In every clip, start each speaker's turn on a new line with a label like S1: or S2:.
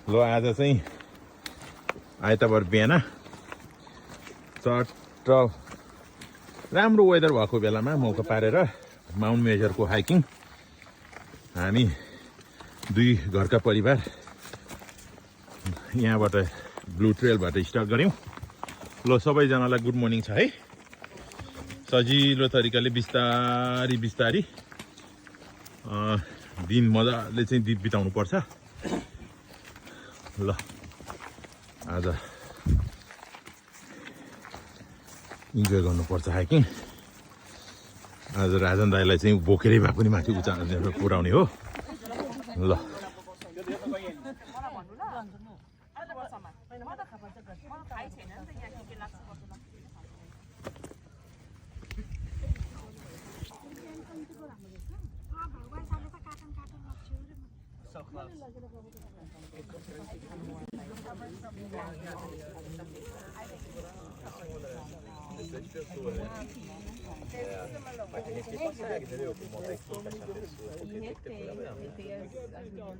S1: ल आज चाहिँ आइतबार बिहान चट्ट राम्रो वेदर भएको बेलामा मौका पारेर माउन्ट मेजरको हाइकिङ हामी दुई घरका परिवार यहाँबाट ब्लू ट्रेलबाट स्टार्ट गऱ्यौँ। ल सबैजनालाई गुड मर्निङ छ है। सजिलो तरिकाले बिस्तारी बिस्तारी दिन मजाले चाहिँ बिताउनु पर्छ। ल आज इन्जोय गर्नुपर्छ हाइकिङ। आज राजन दाईलाई चाहिँ बोकेरै भए पनि माथि पुर्याउने हो। ल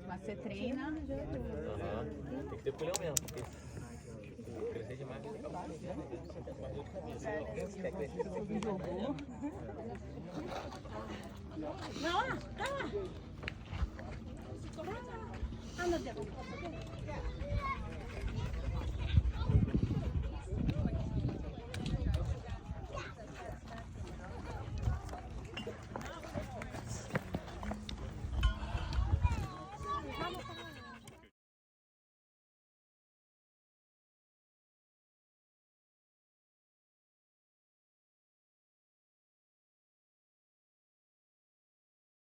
S2: Mas você treina, já
S3: tem que ter pulhão mesmo, porque crescer demais vai ficar muito.
S2: Não, tá lá. Ah, meu Deus.